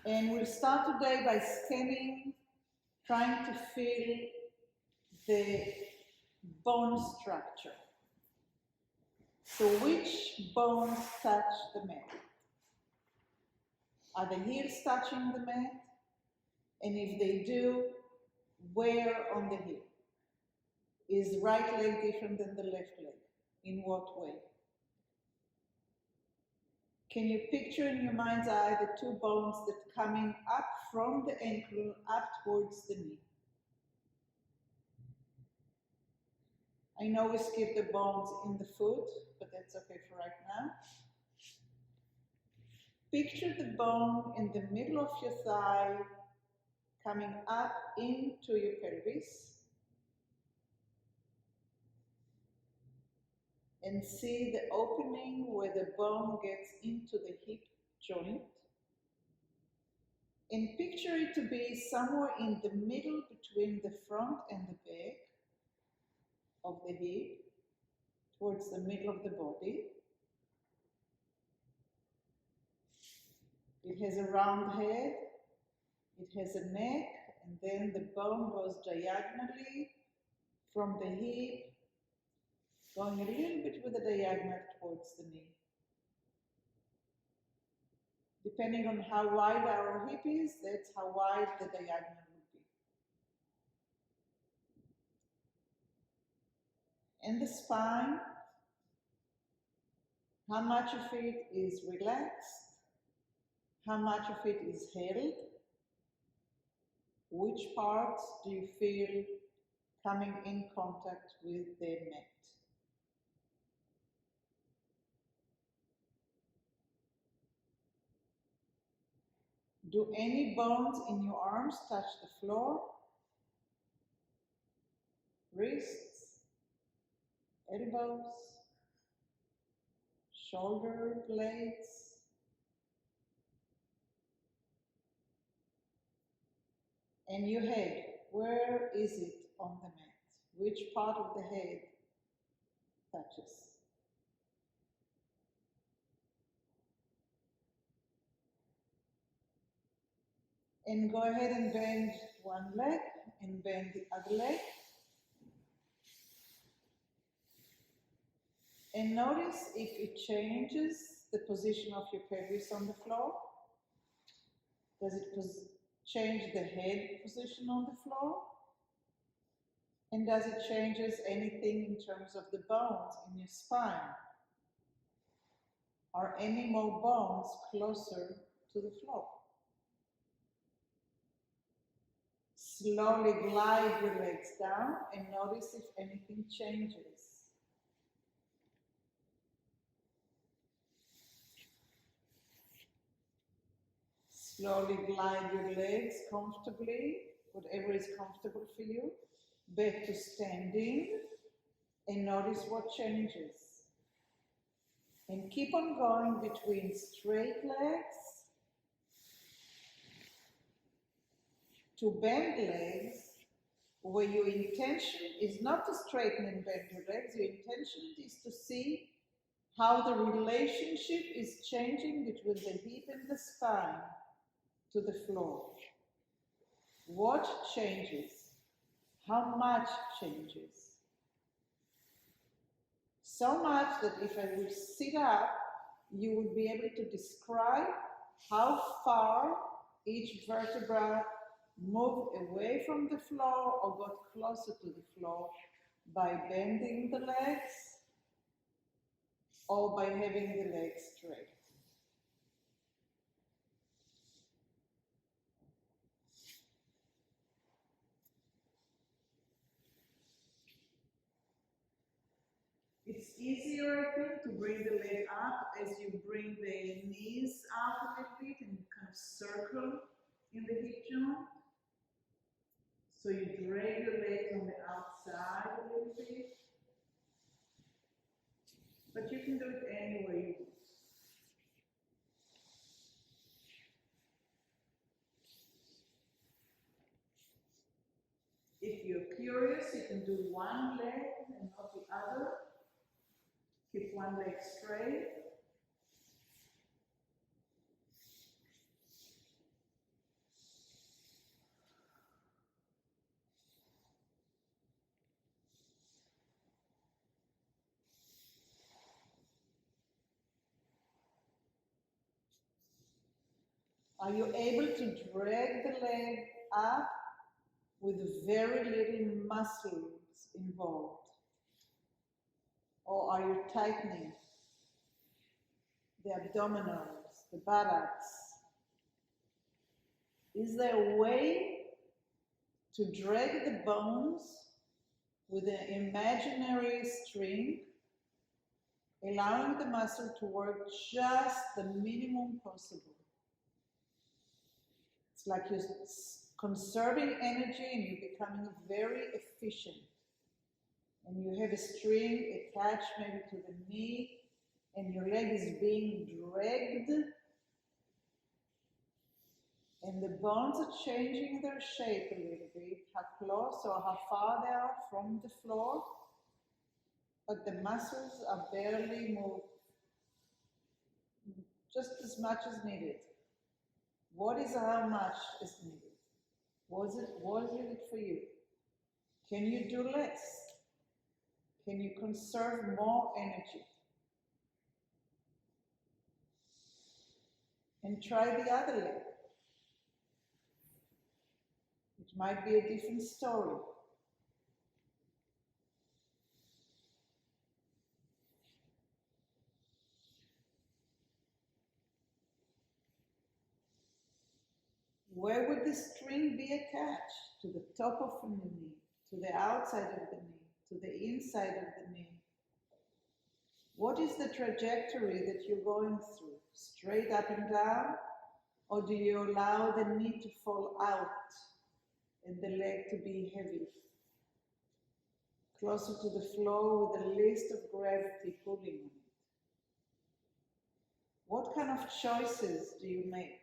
And we'll start today by scanning, trying to feel the bone structure. So which bones touch the mat? Are the heels touching the mat? And if they do, where on the heel? Is the right leg different than the left leg? In what way? Can you picture in your mind's eye the two bones that are coming up from the ankle up towards the knee? I know we skipped the bones in the foot, but that's okay for right now. Picture the bone in the middle of your thigh coming up into your pelvis. And see the opening where the bone gets into the hip joint. And picture it to be somewhere in the middle between the front and the back of the hip, towards the middle of the body. It has a round head, it has a neck, and then the bone goes diagonally from the hip, going a little bit with a diagonal towards the knee. Depending on how wide our hip is, that's how wide the diagonal will be. And the spine, how much of it is relaxed? How much of it is held? Which parts do you feel coming in contact with the mat? Do any bones in your arms touch the floor? Wrists, elbows, shoulder blades? And your head, where is it on the mat? Which part of the head touches? And go ahead and bend one leg and bend the other leg. And notice if it changes the position of your pelvis on the floor. Does it change the head position on the floor? And does it changes anything in terms of the bones in your spine? Are any more bones closer to the floor? Slowly glide your legs down and notice if anything changes. Slowly glide your legs comfortably, whatever is comfortable for you, back to standing, and notice what changes. And keep on going between straight legs to bent legs, where your intention is not to straighten and bend your legs, your intention is to see how the relationship is changing between the hip and the spine to the floor. What changes? How much changes? So much that if I would sit up, you would be able to describe how far each vertebra moved away from the floor or got closer to the floor by bending the legs or by having the legs straight. It's easier, I think, to bring the leg up as you bring the knees up a little bit and kind of circle in the hip joint. So you drag your legs on the outside a little bit. But you can do it any way you want. If you're curious, you can do one leg and not the other. Keep one leg straight. Are you able to drag the leg up with very little muscles involved? Or are you tightening the abdominals, the buttocks? Is there a way to drag the bones with an imaginary string, allowing the muscle to work just the minimum possible? It's like you're conserving energy and you're becoming very efficient. And you have a string attached maybe to the knee, and your leg is being dragged, and the bones are changing their shape a little bit, how close or how far they are from the floor, but the muscles are barely moved, just as much as needed. What is how much is needed? What is it for you? Can you do less? Can you conserve more energy? And try the other leg. It might be a different story. Where would the string be attached? To the top of the knee, to the outside of the knee, to the inside of the knee? What is the trajectory that you're going through? Straight up and down? Or do you allow the knee to fall out and the leg to be heavy? Closer to the floor with the least of gravity pulling on it. What kind of choices do you make?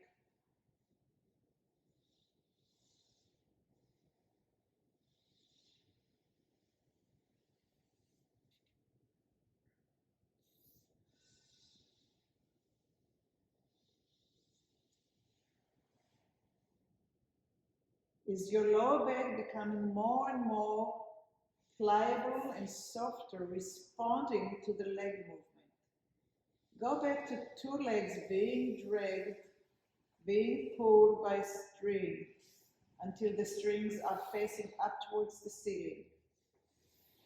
Is your lower back becoming more and more pliable and softer, responding to the leg movement? Go back to two legs being dragged, being pulled by strings until the strings are facing up towards the ceiling.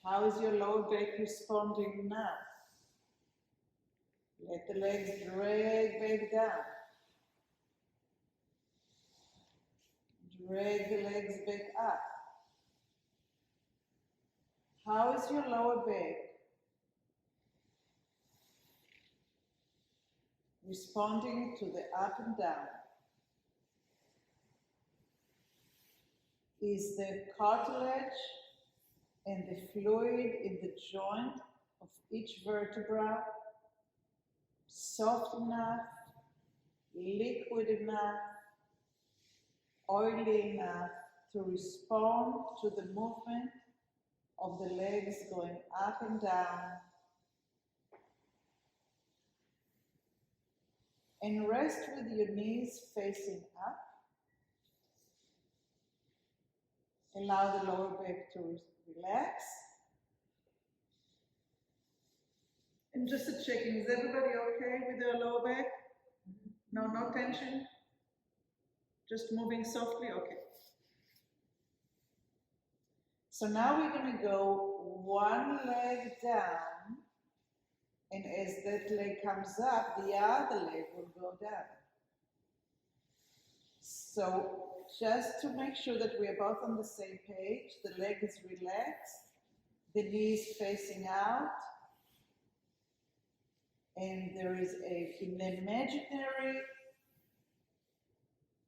How is your lower back responding now? Let the legs drag back down. Drag the legs back up. How is your lower back responding to the up and down? Is the cartilage and the fluid in the joint of each vertebra soft enough, liquid enough, oily enough to respond to the movement of the legs going up and down? And rest with your knees facing up. Allow the lower back to relax. And just a checking, is everybody okay with their lower back? No, no tension? Just moving softly? Okay. So now we're going to go one leg down, and as that leg comes up, the other leg will go down. So just to make sure that we are both on the same page, the leg is relaxed, the knee is facing out, and there is an imaginary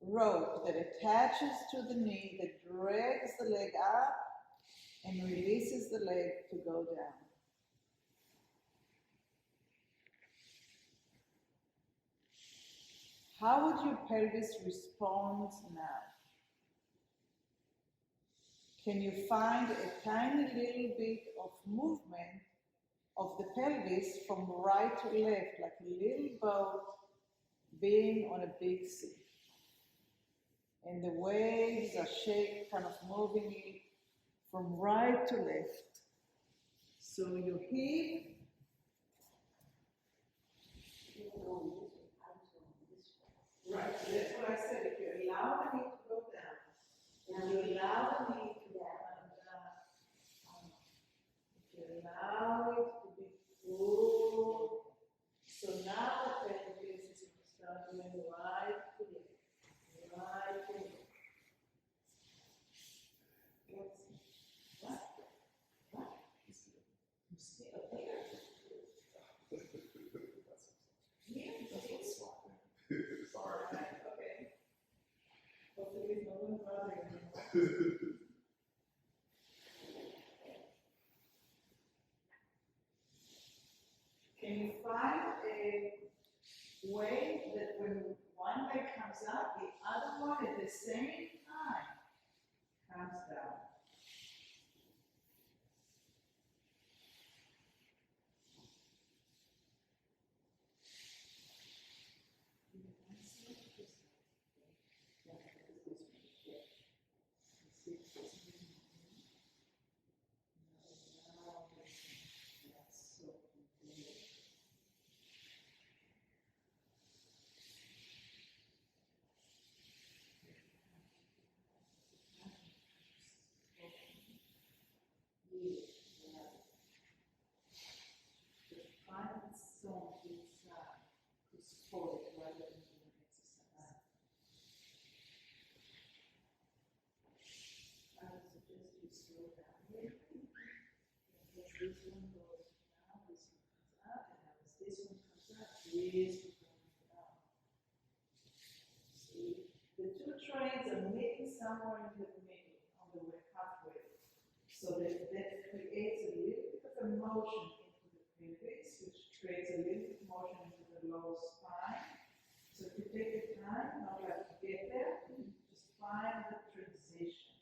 rope that attaches to the knee that drags the leg up and releases the leg to go down. How would your pelvis respond now? Can you find a tiny little bit of movement of the pelvis from right to left, like a little boat being on a big sea? And the waves are shaped, kind of moving it from right to left. So you heave. Right, that's what I said. And you find a way that when one leg comes up, the other one at the same time comes down. This one goes down, this one comes up, and as this one comes up, this one comes down. See, the two trains are meeting somewhere in the middle, on the way halfway. So that creates a little bit of a motion into the pelvis, which creates a little bit of motion into the lower spine. So if you take the time, not like to get there, just find the transition.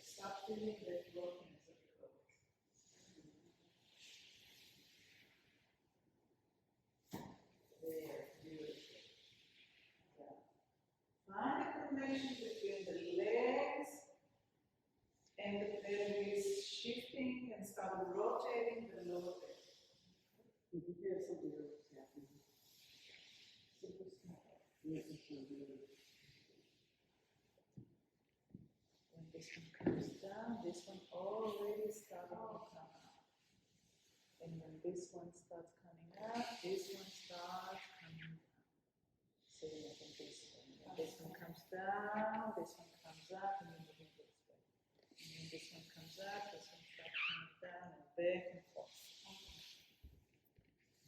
Stop feeling that brokenness of the boat. There, beautiful. Yeah. Find a connection between the legs and the pelvis, shifting and start rotating the lower leg. There's something else happening. Super small. Yes, it's so good. When this one comes down, this one already started to come up. And when this one starts coming up, this one starts coming down. So you're moving this way. When this one comes down, this one comes up, and you're moving this way. And when this one comes up, this one starts coming down, and back and forth.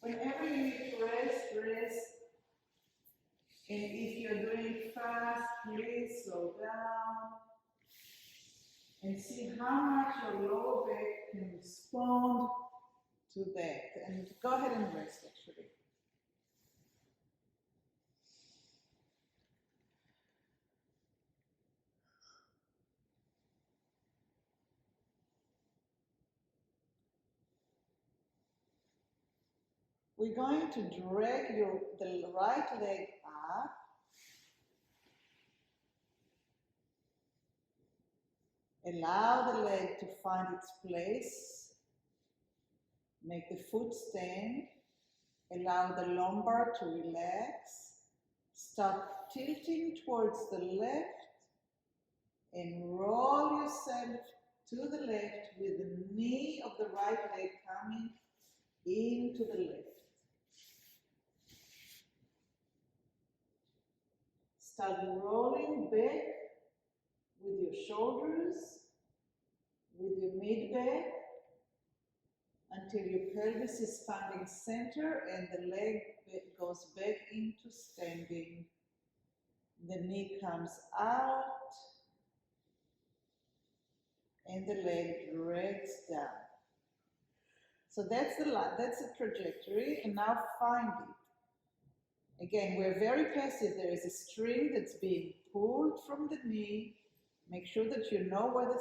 Whenever you need to rest, rest. And if you're doing it fast, please slow down. And see how much your lower back can respond to that. And go ahead and rest, actually. We're going to drag the right leg up. Allow the leg to find its place. Make the foot stand. Allow the lumbar to relax. Stop tilting towards the left and roll yourself to the left with the knee of the right leg coming into the left. Start rolling back with your shoulders, with your mid-back, until your pelvis is finding center and the leg goes back into standing. The knee comes out and the leg drags down. So that's the trajectory, and now find it. Again, we're very passive. There is a string that's being pulled from the knee. Make sure that you know where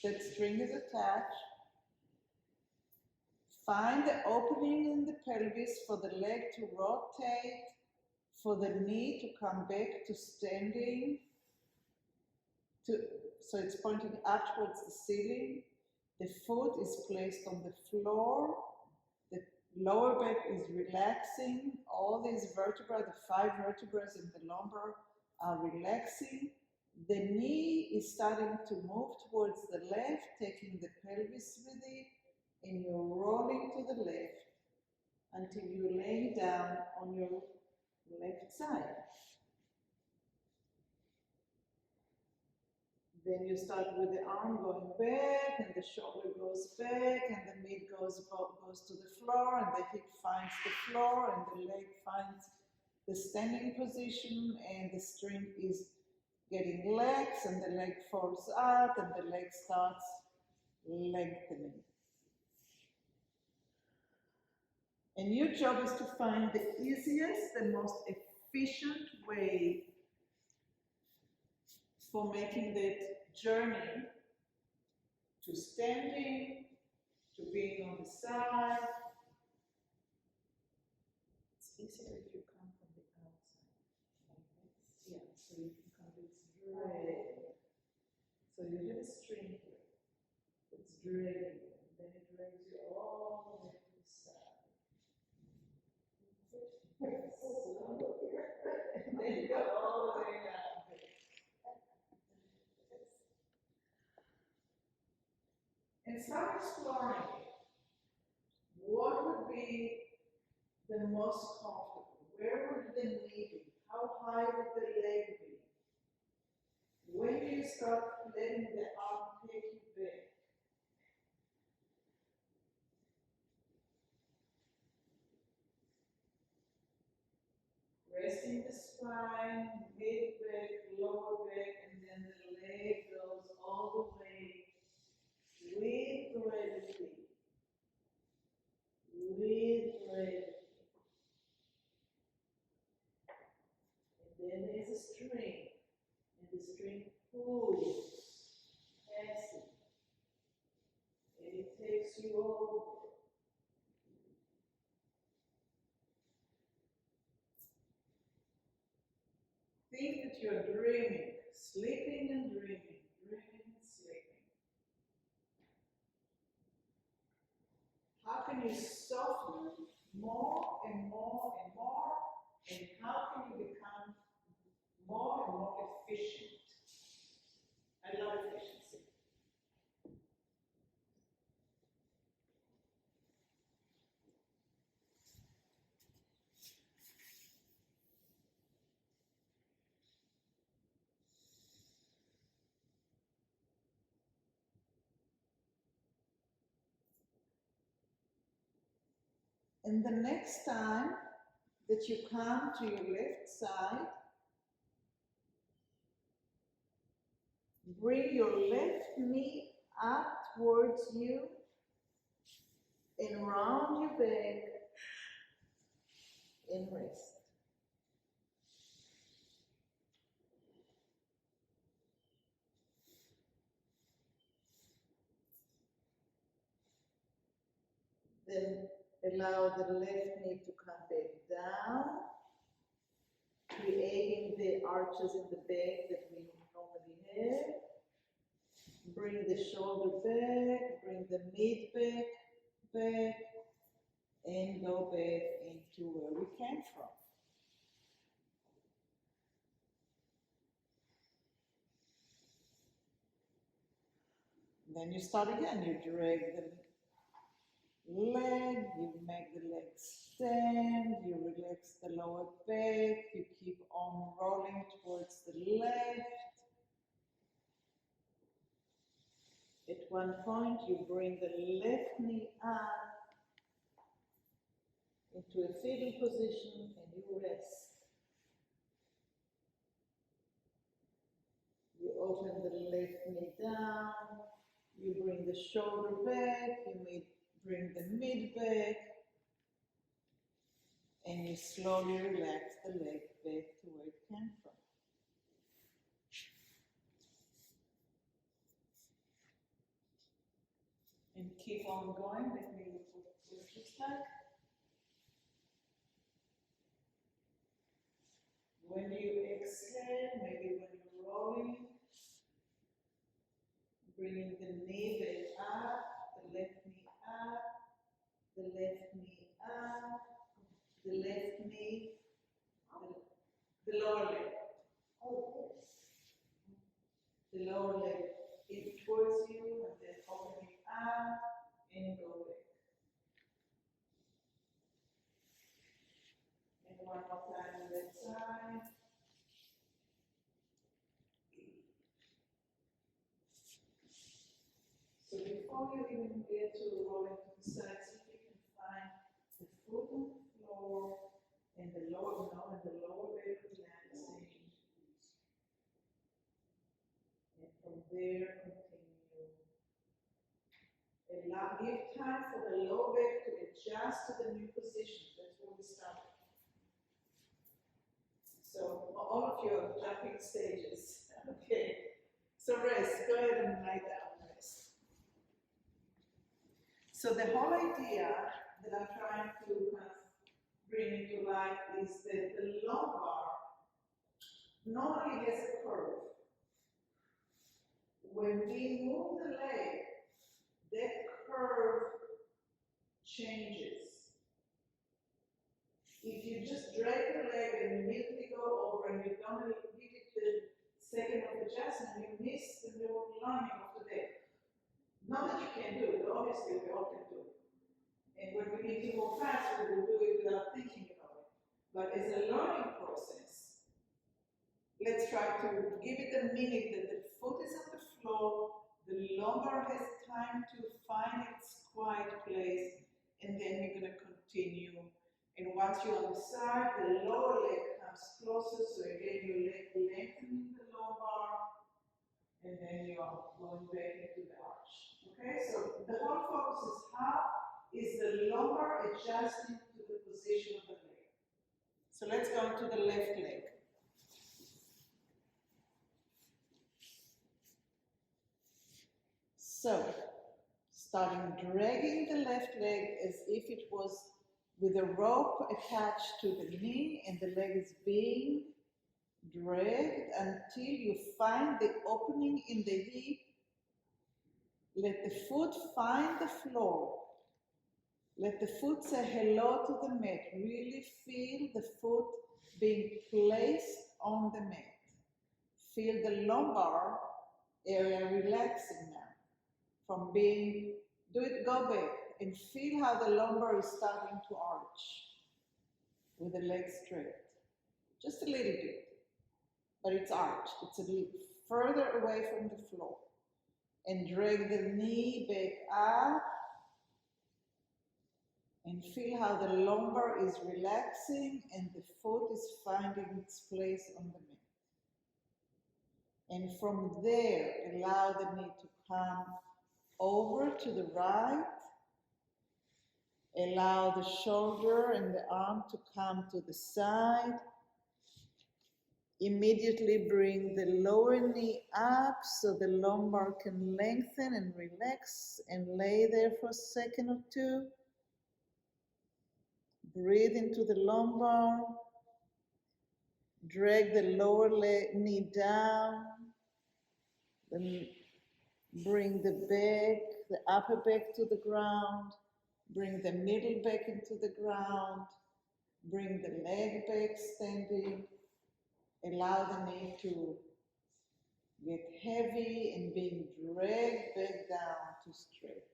that string is attached. Find the opening in the pelvis for the leg to rotate, for the knee to come back to standing, so it's pointing up towards the ceiling. The foot is placed on the floor. The lower back is relaxing. All these vertebrae, the 5 vertebrae in the lumbar, are relaxing. The knee is starting to move towards the left, taking the pelvis with it, and you're rolling to the left until you're laying down on your left side. Then you start with the arm going back, and the shoulder goes back, and the mid goes to the floor, and the hip finds the floor, and the leg finds the standing position and the string is getting legs and the leg falls out and the leg starts lengthening. And your job is to find the easiest, the most efficient way for making that journey to standing, to being on the side. It's easier if you come from the outside. Like this. Yeah, so you can come this drag. So you have a string here. It's dragging you, and then it drags you all the way to the side. And then you go all the way down. And start exploring it. What would be the most comfortable? Where would the knee be? How high would the leg be? When do you start letting the arm take you back? Resting the spine, mid back, lower back, and then the leg goes all the way with gravity. With gravity. And then there's a string, and the string pulls, passes, and it takes you over. Think that you're dreaming, sleeping and dreaming, dreaming and sleeping. How can you soften more and more and more? And how can you become more and more efficient? I love efficiency. And the next time that you come to your left side, bring your left knee up towards you and round your back and rest. Then allow the left knee to come back down, creating the arches in the back that we normally have. Bring the shoulder back, bring the mid back, and go back into where we came from. Then you start again. You drag the leg, you make the leg stand, you relax the lower back, you keep on rolling towards the left. At one point, you bring the left knee up into a fetal position and you rest. You open the left knee down, you bring the shoulder back, you bring the mid back, and you slowly relax the leg back to where it came from. And keep on going. Let me look what it looks like. When you exhale, maybe when you're rolling, bringing the knee back up, the left knee up, the left knee up, the left knee, the lower leg. Oh, yes. The lower leg in towards you, and then opening up and go back. And one more time on that side. So before you even get to rolling to the side, see if you can find the foot on the floor and the lower, no, and the there, continue. Give time for the lower back to adjust to the new position. That's where we started. So all of you are jumping stages. Okay. So rest. Go ahead and lie down. Rest. So the whole idea that I'm trying to kind of bring to life is that the lumbar normally has a curve. When we move the leg, that curve changes. If you just drag the leg and immediately go over and you don't give it the second of adjustment, you miss the new lining of the leg. Not that you can't do it, obviously we all can do it. And when we need to move fast, we will do it without thinking about it. But as a learning process, let's try to give it a minute that the foot is on the floor, the lumbar has time to find its quiet place, and then we're going to continue. And once you're on the side, the lower leg comes closer, so again your leg lengthening the lumbar, and then you are going back into the arch. Okay, so the whole focus is how is the lumbar adjusting to the position of the leg. So let's go to the left leg. So, starting dragging the left leg as if it was with a rope attached to the knee, and the leg is being dragged until you find the opening in the hip. Let the foot find the floor. Let the foot say hello to the mat. Really feel the foot being placed on the mat. Feel the lumbar area relaxing now. From being, go back and feel how the lumbar is starting to arch with the legs straight. Just a little bit, but it's arched. It's a little further away from the floor. And drag the knee back up and feel how the lumbar is relaxing and the foot is finding its place on the mat. And from there, allow the knee to come over to the right. Allow the shoulder and the arm to come to the side. Immediately bring the lower knee up so the lumbar can lengthen and relax, and lay there for a second or two. Breathe into the lumbar. Drag the lower knee down. Then bring the back, the upper back to the ground. Bring the middle back into the ground. Bring the leg back standing. Allow the knee to get heavy and being dragged back down to straight.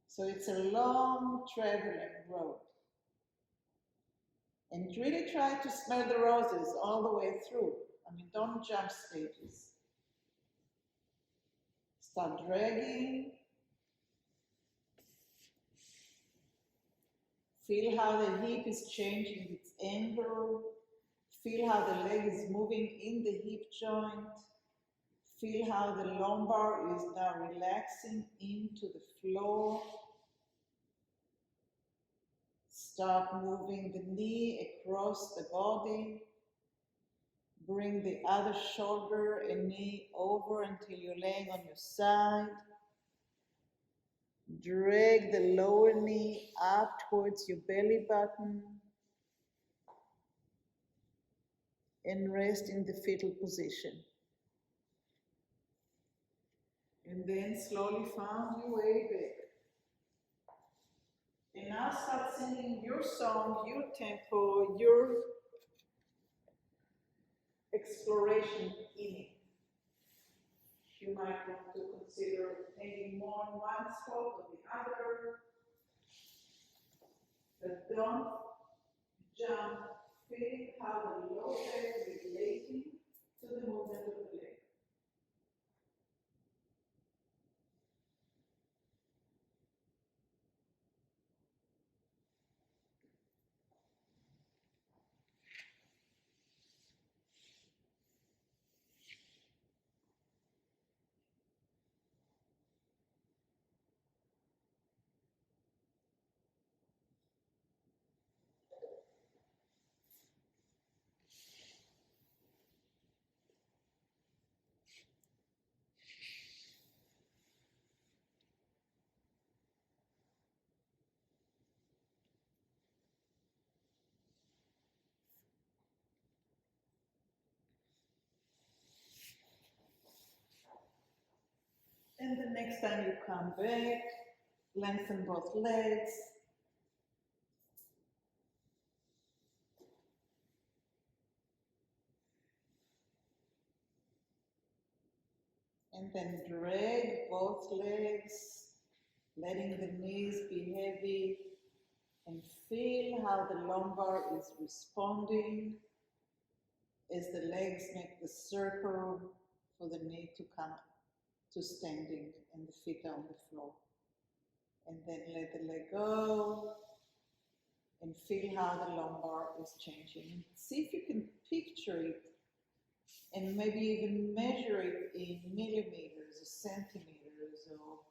So it's a long traveling road. And really try to smell the roses all the way through. I mean, don't jump stages. Start dragging. Feel how the hip is changing its angle. Feel how the leg is moving in the hip joint. Feel how the lumbar is now relaxing into the floor. Start moving the knee across the body. Bring the other shoulder and knee over until you're laying on your side. Drag the lower knee up towards your belly button. And rest in the fetal position. And then slowly find your way back. And now start singing your song, your tempo, your exploration in it. You might want to consider hanging more on one spot or the other. But don't jump. Feel how the lower leg is relating to the movement of the leg. And the next time you come back, lengthen both legs. And then drag both legs, letting the knees be heavy, and feel how the lumbar is responding as the legs make the circle for the knee to come to standing and the feet on the floor. And then let the leg go and feel how the lumbar is changing. See if you can picture it and maybe even measure it in millimeters or centimeters or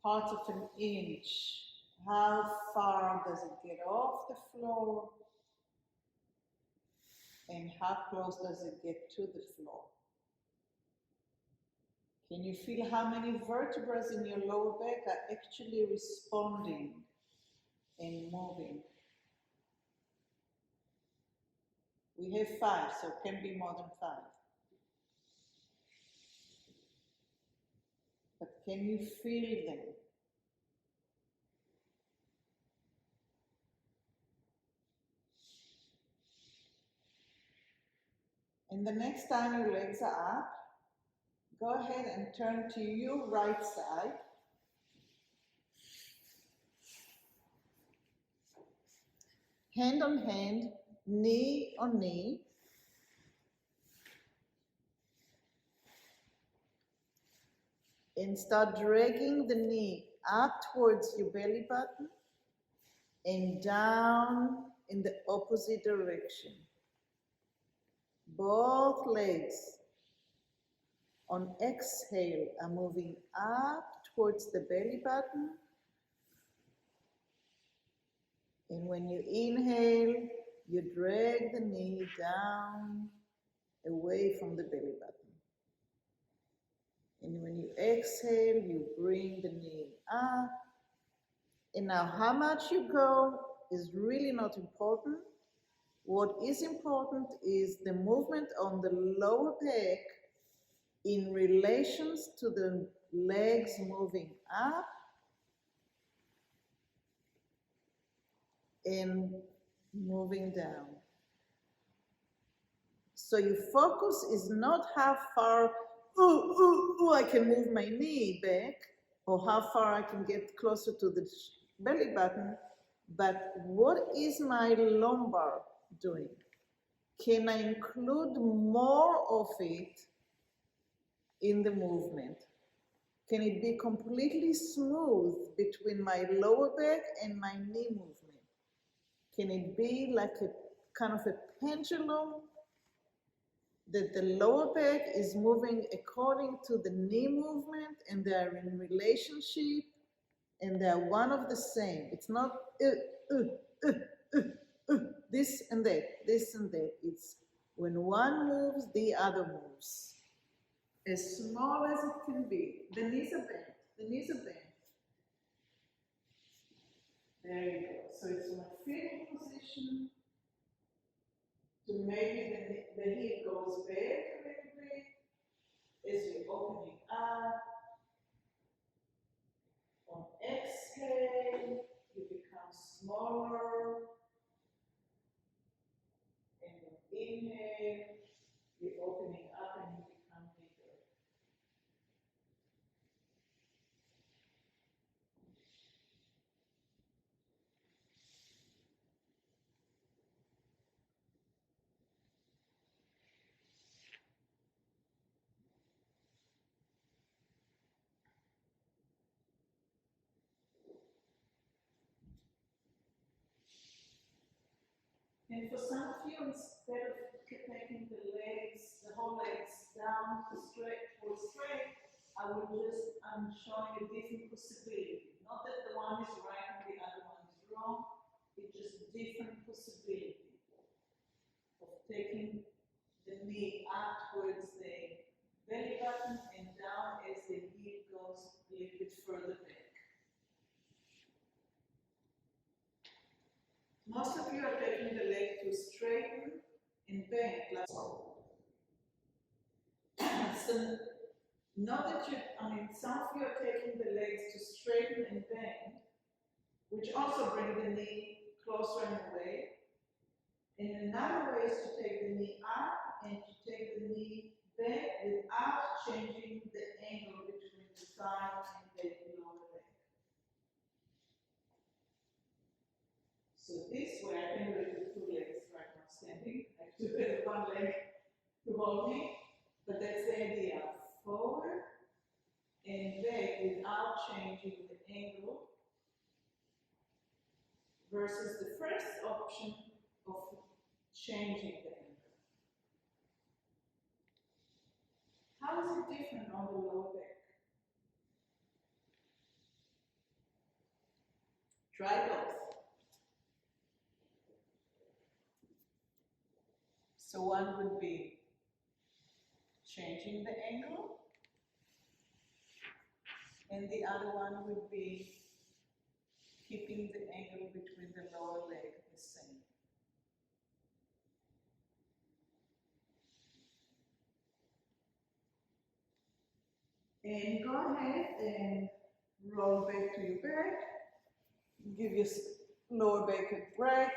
parts of an inch. How far does it get off the floor? And how close does it get to the floor? Can you feel how many vertebrae in your lower back are actually responding and moving? We have 5, so it can be more than 5. But can you feel them? And the next time your legs are up, go ahead and turn to your right side. Hand on hand, knee on knee. And start dragging the knee up towards your belly button and down in the opposite direction. Both legs on exhale are moving up towards the belly button. And when you inhale, you drag the knee down away from the belly button. And when you exhale, you bring the knee up. And now how much you go is really not important. What is important is the movement on the lower back in relations to the legs moving up and moving down. So your focus is not how far I can move my knee back or how far I can get closer to the belly button, but what is my lumbar doing? Can I include more of it in the movement? Can it be completely smooth between my lower back and my knee movement? Can it be like a kind of a pendulum that the lower back is moving according to the knee movement and they are in relationship and they are one of the same? It's not this and that, this and that. It's when one moves, the other moves. As small as it can be. The knees are bent. The knees are bent. There you go. So it's in a fetal position. So maybe the hip goes back a little bit as you're opening up. On exhale, you become smaller. And on inhale, you're opening up and you become bigger. And for some of you, instead of taking the whole legs down to straight, I will just, I'm showing a different possibility. Not that the one is right and the other one is wrong, it's just a different possibility of taking the knee up towards the belly button and down as the hip goes a little bit further back. Most of you are taking the leg to straighten and bend. So now that you're some of you are taking the legs to straighten and bend, which also bring the knee closer and away. And another way is to take the knee up and to take the knee back without changing the angle between the thigh and the lower leg. So this way I can do it with two legs right now standing. I have to have one leg to hold me, but that's the idea. Forward and back without changing the angle versus the first option of changing the angle. How is it different on the lower back? Try both. So one would be changing the angle, and the other one would be keeping the angle between the lower leg the same. And go ahead and roll back to your back. Give your lower back a break.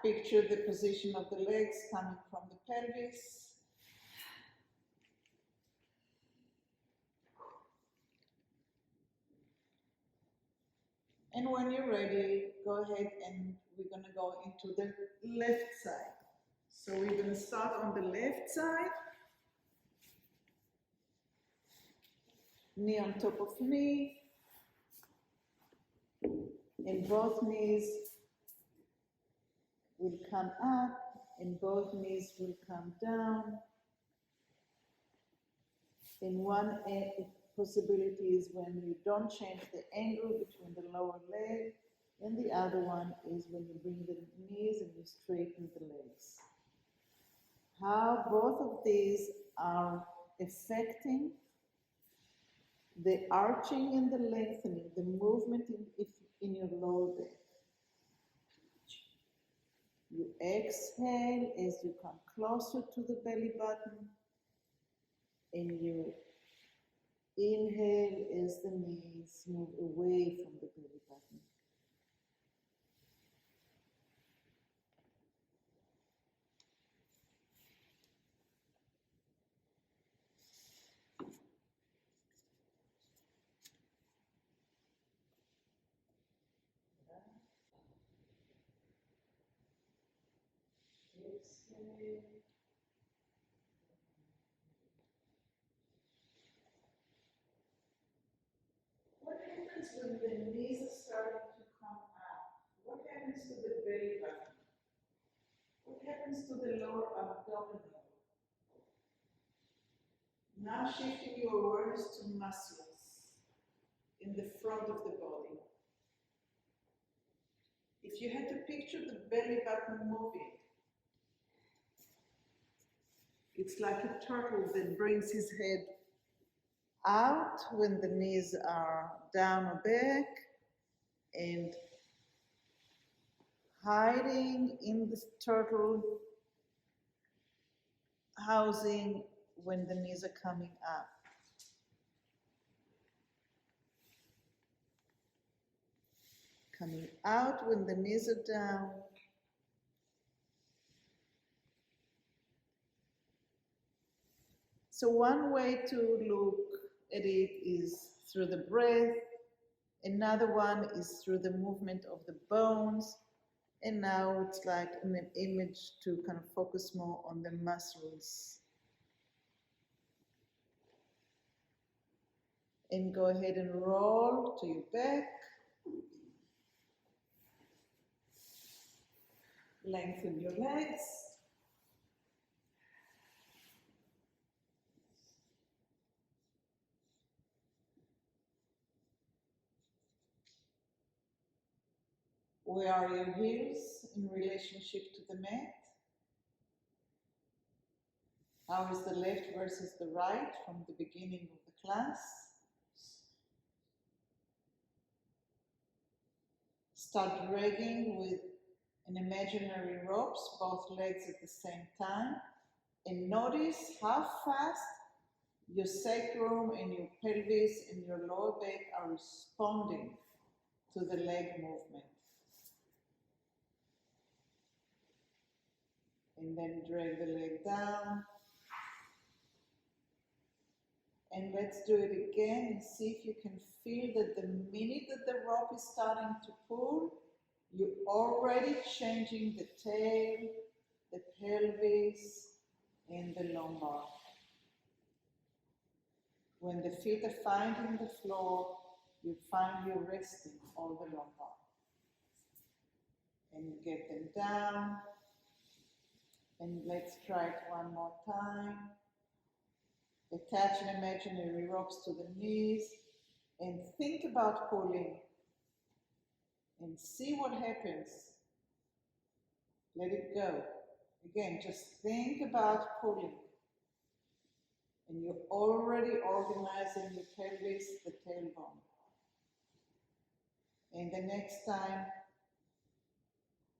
Picture the position of the legs coming from the pelvis. And when you're ready, go ahead and we're going to go into the left side. So we're going to start on the left side. Knee on top of knee. And both knees will come up and both knees will come down. And one possibility is when you don't change the angle between the lower leg, and the other one is when you bring the knees and you straighten the legs. How both of these are affecting the arching and the lengthening, the movement in your lower back. You exhale as you come closer to the belly button, and you inhale as the knees move away from the belly button. Exhale. What happens when the knees are starting to come up? What happens to the belly button? What happens to the lower abdominal? Now shifting your awareness to muscles in the front of the body. If you had to picture the belly button moving, it's like a turtle that brings his head out when the knees are down or back, and hiding in the turtle housing when the knees are coming up. Coming out when the knees are down. So one way to look at it is through the breath. Another one is through the movement of the bones. And now it's like in an image to kind of focus more on the muscles. And go ahead and roll to your back. Lengthen your legs. Where are your heels in relationship to the mat? How is the left versus the right from the beginning of the class? Start dragging with and imaginary ropes, both legs at the same time, and notice how fast your sacrum and your pelvis and your lower back are responding to the leg movement. And then drag the leg down. And let's do it again and see if you can feel that the minute that the rope is starting to pull, you're already changing the tail, the pelvis, and the lumbar. When the feet are finding the floor, you find you're resting all the lumbar. And you get them down. And let's try it one more time. Attach imaginary ropes to the knees and think about pulling and see what happens. Let it go. Again, just think about pulling. And you're already organizing your pelvis, the tailbone. And the next time,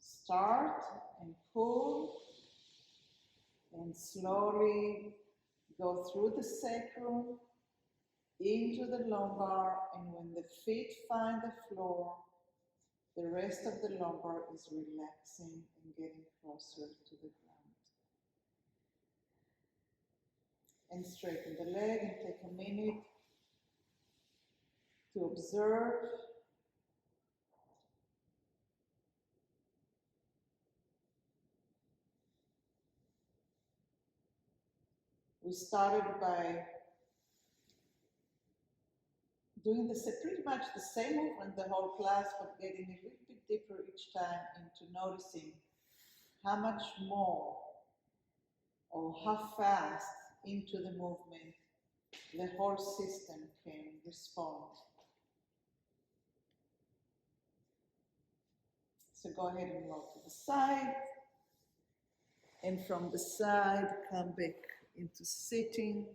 start and pull and slowly go through the sacrum into the lumbar, and when the feet find the floor, the rest of the lumbar is relaxing and getting closer to the ground. And straighten the leg and take a minute to observe. We started by doing pretty much the same movement the whole class, but getting a little bit deeper each time into noticing how much more or how fast into the movement the whole system can respond. So go ahead and roll to the side, and from the side come back into sitting.